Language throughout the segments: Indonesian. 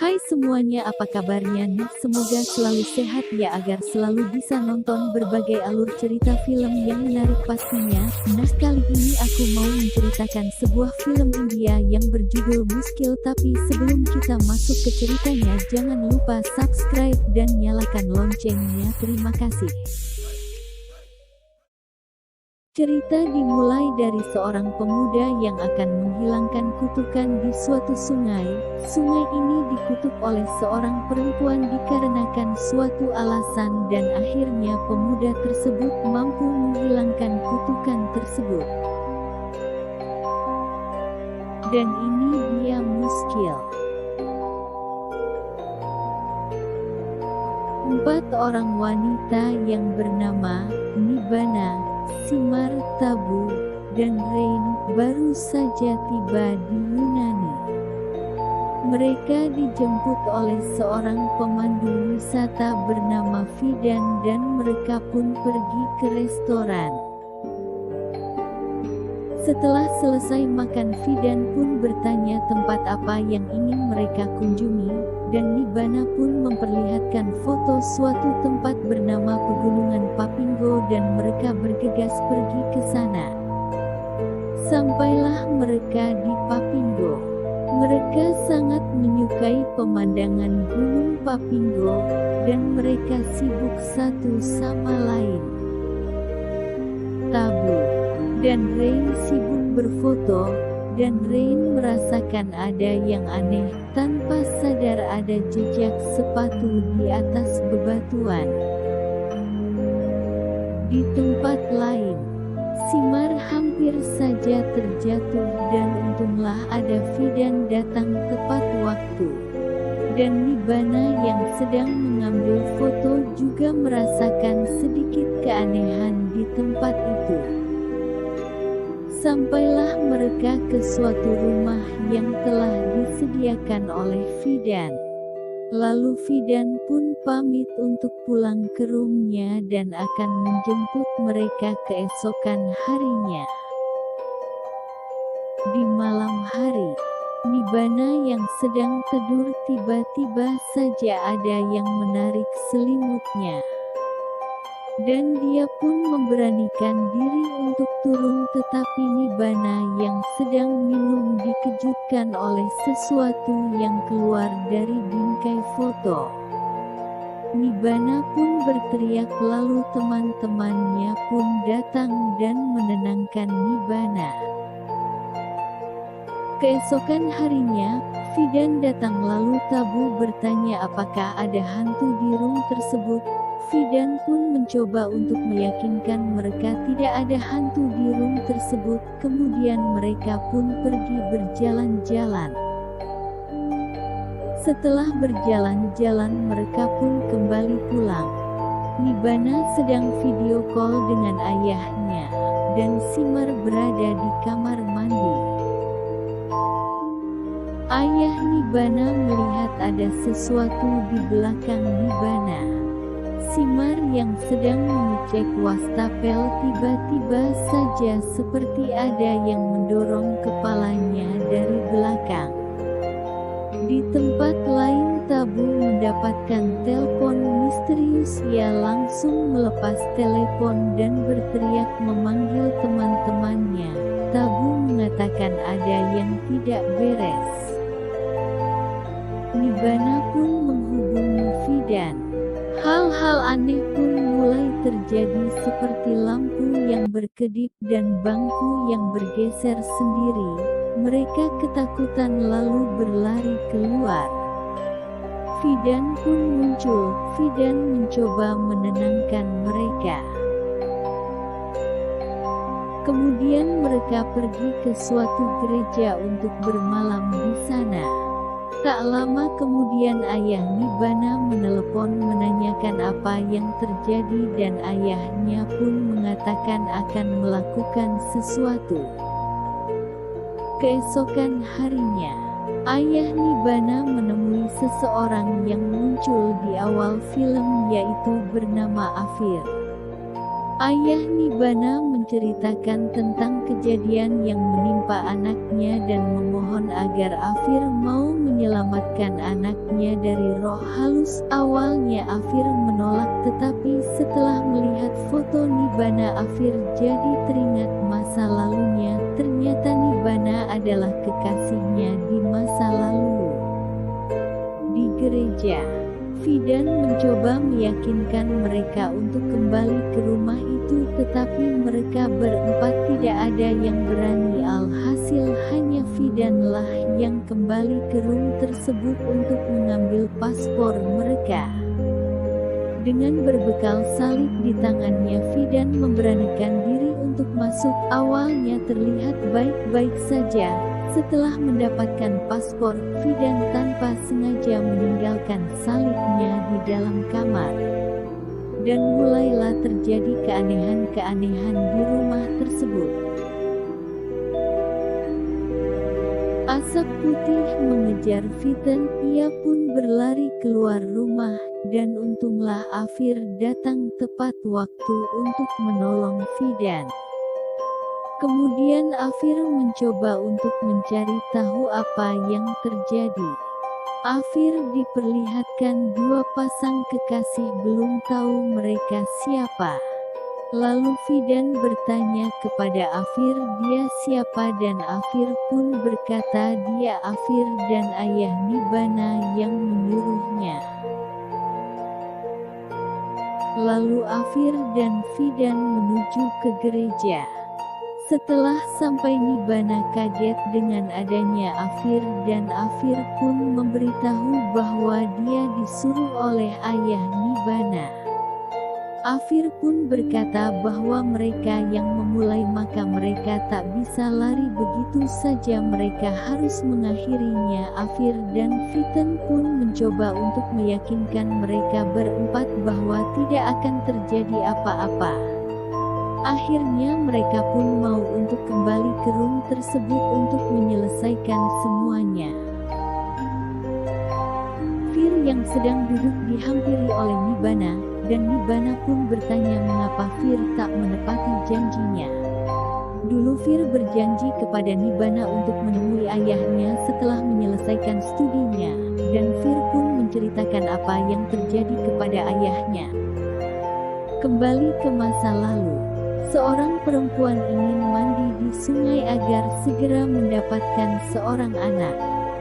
Hai semuanya, apa kabarnya nih? Semoga selalu sehat ya, agar selalu bisa nonton berbagai alur cerita film yang menarik pastinya. Nah, kali ini aku mau menceritakan sebuah film India yang berjudul Muskil. Tapi sebelum kita masuk ke ceritanya, jangan lupa subscribe dan nyalakan loncengnya. Terima kasih. Cerita dimulai dari seorang pemuda yang akan menghilangkan kutukan di suatu sungai. Sungai ini dikutuk oleh seorang perempuan dikarenakan suatu alasan, dan akhirnya pemuda tersebut mampu menghilangkan kutukan tersebut. Dan ini dia Muskil. 4 orang wanita yang bernama Nibana, Simar, Tabu, dan Rain baru saja tiba di Yunani. Mereka dijemput oleh seorang pemandu wisata bernama Fidan, dan mereka pun pergi ke restoran. Setelah selesai makan, Fidan pun bertanya tempat apa yang ingin mereka kunjungi, dan Nibana pun memperlihatkan foto suatu tempat bernama Pegunungan Papingo, dan mereka bergegas pergi ke sana. Sampailah mereka di Papingo. Mereka sangat menyukai pemandangan Gunung Papingo, dan mereka sibuk satu sama lain. Tabu dan Rain sibuk berfoto, dan Rain merasakan ada yang aneh. Tanpa sadar ada jejak sepatu di atas bebatuan. Di tempat lain, Simar hampir saja terjatuh, dan untunglah ada Fidan datang tepat waktu. Dan Nibana yang sedang mengambil foto juga merasakan sedikit keanehan di tempat itu. Sampailah mereka ke suatu rumah yang telah disediakan oleh Fidan. Lalu Fidan pun pamit untuk pulang ke rumahnya dan akan menjemput mereka keesokan harinya. Di malam hari, Nibana yang sedang tidur tiba-tiba saja ada yang menarik selimutnya. Dan dia pun memberanikan diri untuk turun, tetapi Nibana yang sedang minum dikejutkan oleh sesuatu yang keluar dari bingkai foto. Nibana pun berteriak, lalu teman-temannya pun datang dan menenangkan Nibana. Keesokan harinya, Fidan datang, lalu Tabu bertanya apakah ada hantu di room tersebut. Fidan pun mencoba untuk meyakinkan mereka tidak ada hantu di room tersebut. Kemudian mereka pun pergi berjalan-jalan. Setelah berjalan-jalan, mereka pun kembali pulang. Nibana sedang video call dengan ayahnya, dan Simar berada di kamar mandi. Ayah Nibana melihat ada sesuatu di belakang Nibana. Simar yang sedang mengecek wastafel tiba-tiba saja seperti ada yang mendorong kepalanya dari belakang. Di tempat lain, Tabu mendapatkan telepon misterius. Ia langsung melepas telepon dan berteriak memanggil teman-temannya. Tabu mengatakan ada yang tidak beres. Nibana pun menghubungi Fidan. Hal-hal aneh pun mulai terjadi, seperti lampu yang berkedip dan bangku yang bergeser sendiri. Mereka ketakutan lalu berlari keluar. Fidan pun muncul. Fidan mencoba menenangkan mereka. Kemudian mereka pergi ke suatu gereja untuk bermalam di sana. Tak lama kemudian ayah Nibana menelepon menanyakan apa yang terjadi, dan ayahnya pun mengatakan akan melakukan sesuatu. Keesokan harinya, ayah Nibana menemui seseorang yang muncul di awal film, yaitu bernama Afir. Ayah Nibbana menceritakan tentang kejadian yang menimpa anaknya dan memohon agar Afir mau menyelamatkan anaknya dari roh halus. Awalnya Afir menolak, tetapi setelah melihat foto Nibbana, Afir jadi teringat masa lalunya. Ternyata Nibbana adalah kekasihnya di masa lalu. Di gereja, Fidan mencoba meyakinkan mereka untuk kembali ke rumah itu, tetapi mereka berempat tidak ada yang berani. Alhasil hanya Fidanlah yang kembali ke room tersebut untuk mengambil paspor mereka. Dengan berbekal salib di tangannya, Fidan memberanikan diri untuk masuk. Awalnya terlihat baik-baik saja. Setelah mendapatkan paspor, Fidan tanpa sengaja meninggalkan salibnya di dalam kamar. Dan mulailah terjadi keanehan-keanehan di rumah tersebut. Asap putih mengejar Fidan, ia pun berlari keluar rumah, dan untunglah Afir datang tepat waktu untuk menolong Fidan. Kemudian Afir mencoba untuk mencari tahu apa yang terjadi. Afir diperlihatkan dua pasang kekasih, belum tahu mereka siapa. Lalu Fidan bertanya kepada Afir dia siapa, dan Afir pun berkata dia Afir dan ayah Nibbana yang menyuruhnya. Lalu Afir dan Fidan menuju ke gereja. Setelah sampai, Nibbana kaget dengan adanya Afir, dan Afir pun memberitahu bahwa dia disuruh oleh ayah Nibbana. Afir pun berkata bahwa mereka yang memulai, maka mereka tak bisa lari begitu saja, mereka harus mengakhirinya. Afir dan Fidan pun mencoba untuk meyakinkan mereka berempat bahwa tidak akan terjadi apa-apa. Akhirnya mereka pun mau untuk kembali ke room tersebut untuk menyelesaikan semuanya. Fir yang sedang duduk dihampiri oleh Nibbana, dan Nibbana pun bertanya mengapa Fir tak menepati janjinya. Dulu Fir berjanji kepada Nibbana untuk menemui ayahnya setelah menyelesaikan studinya, dan Fir pun menceritakan apa yang terjadi kepada ayahnya. Kembali ke masa lalu. Seorang perempuan ingin mandi di sungai agar segera mendapatkan seorang anak.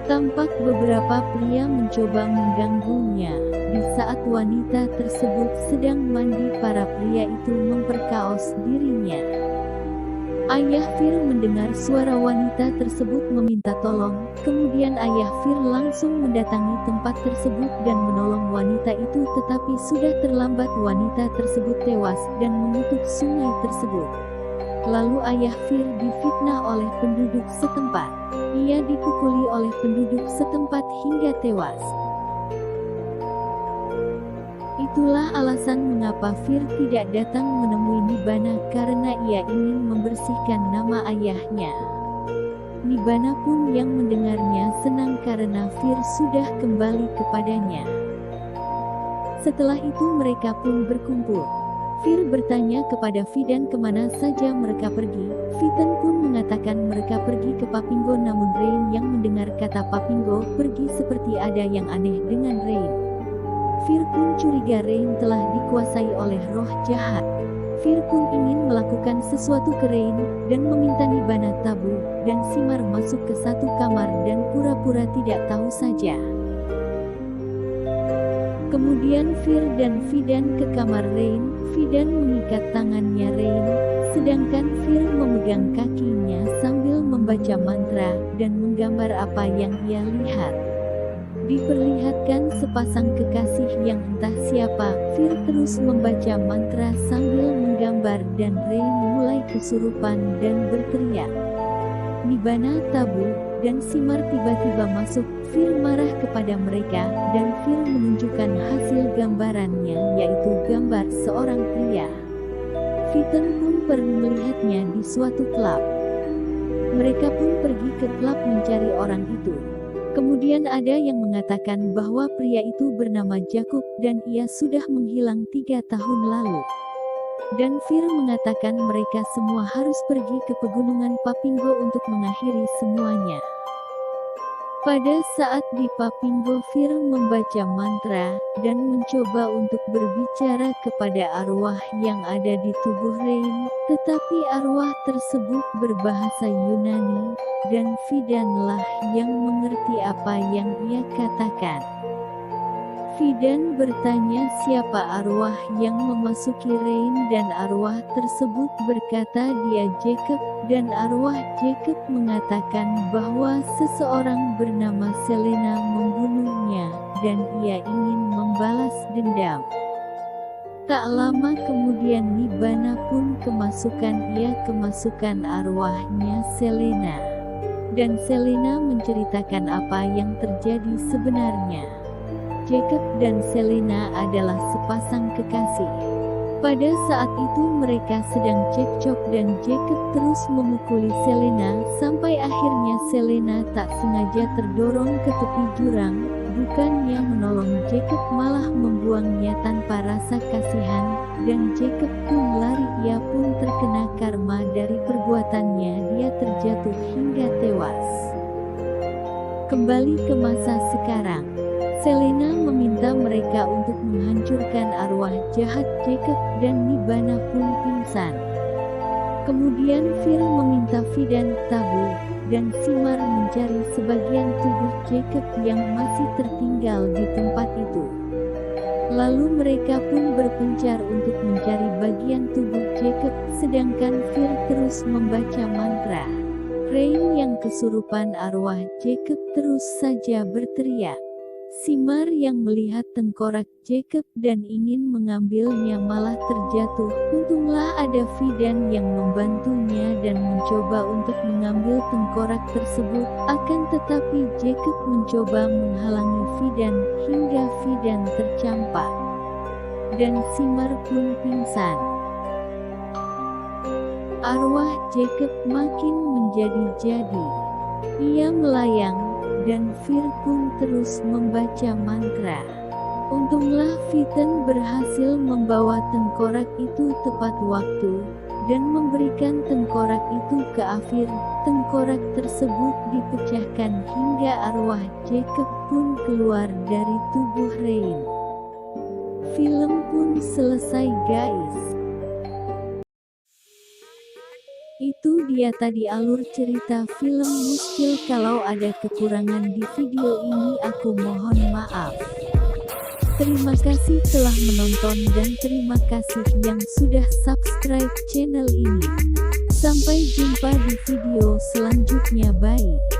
Tampak beberapa pria mencoba mengganggunya. Di saat wanita tersebut sedang mandi, para pria itu memperkaos dirinya. Ayah Fir mendengar suara wanita tersebut meminta tolong, kemudian ayah Fir langsung mendatangi tempat tersebut dan menolong wanita itu, tetapi sudah terlambat, wanita tersebut tewas dan mengutuk sungai tersebut. Lalu ayah Fir difitnah oleh penduduk setempat. Ia dipukuli oleh penduduk setempat hingga tewas. Itulah alasan mengapa Fir tidak datang menemui Nibbana, karena ia ingin membersihkan nama ayahnya. Nibbana pun yang mendengarnya senang karena Fir sudah kembali kepadanya. Setelah itu mereka pun berkumpul. Fir bertanya kepada Fidan kemana saja mereka pergi. Fidan pun mengatakan mereka pergi ke Papingo, namun Rain yang mendengar kata Papingo pergi seperti ada yang aneh dengan Rain. Fir pun curiga Rain telah dikuasai oleh roh jahat. Fir pun ingin melakukan sesuatu ke Rain, dan meminta Nibbana, Tabu, dan Simar masuk ke satu kamar dan pura-pura tidak tahu saja. Kemudian Fir dan Fidan ke kamar Rain. Fidan mengikat tangannya Rain, sedangkan Fir memegang kakinya sambil membaca mantra, dan menggambar apa yang ia lihat. Diperlihatkan sepasang kekasih yang entah siapa. Fir terus membaca mantra sambil menggambar, dan Rain mulai kesurupan dan berteriak. Nibbana, Tabu, dan Simar tiba-tiba masuk. Fir marah kepada mereka, dan Fir menunjukkan hasil gambarannya, yaitu gambar seorang pria. Fidan pun pernah melihatnya di suatu klub. Mereka pun pergi ke klub mencari orang itu. Kemudian ada yang mengatakan bahwa pria itu bernama Jakub, dan ia sudah menghilang 3 tahun lalu. Dan Fir mengatakan mereka semua harus pergi ke pegunungan Papinggo untuk mengakhiri semuanya. Pada saat di Papinggo, Fir membaca mantra dan mencoba untuk berbicara kepada arwah yang ada di tubuh Rain, tetapi arwah tersebut berbahasa Yunani, dan Fidanlah yang mengerti apa yang ia katakan. Fidan bertanya siapa arwah yang memasuki Rain, dan arwah tersebut berkata dia Jacob, dan arwah Jacob mengatakan bahwa seseorang bernama Selena membunuhnya, dan ia ingin membalas dendam. Tak lama kemudian Nibbana pun kemasukan arwahnya Selena. Dan Selena menceritakan apa yang terjadi sebenarnya. Jacob dan Selena adalah sepasang kekasih. Pada saat itu mereka sedang cekcok dan Jacob terus memukuli Selena sampai akhirnya Selena tak sengaja terdorong ke tepi jurang. Bukannya menolong Jacob malah membuangnya tanpa rasa kasihan, dan Jacob pun lari. Ia pun terkena karma dari perbuatannya, dia terjatuh hingga tewas. Kembali ke masa sekarang. Selena meminta mereka untuk menghancurkan arwah jahat Jacob, dan Nibbana pun pingsan. Kemudian Fir meminta Fidan, Tabu, dan Simar mencari sebagian tubuh Jacob yang masih tertinggal di tempat itu. Lalu mereka pun berpencar untuk mencari bagian tubuh Jacob, sedangkan Fir terus membaca mantra. Rain yang kesurupan arwah Jacob terus saja berteriak. Simar yang melihat tengkorak Jacob dan ingin mengambilnya malah terjatuh. Untunglah ada Fidan yang membantunya dan mencoba untuk mengambil tengkorak tersebut. Akan tetapi Jacob mencoba menghalangi Fidan hingga Fidan tercampak. Dan Simar pun pingsan. Arwah Jacob makin menjadi-jadi. Ia melayang, dan Fir pun terus membaca mantra. Untunglah Fidan berhasil membawa tengkorak itu tepat waktu, dan memberikan tengkorak itu ke Afir. Tengkorak tersebut dipecahkan hingga arwah Jacob pun keluar dari tubuh Rain. Film pun selesai guys. Itu dia tadi alur cerita film Muskil. Kalau ada kekurangan di video ini aku mohon maaf. Terima kasih telah menonton dan terima kasih yang sudah subscribe channel ini. Sampai jumpa di video selanjutnya, bye.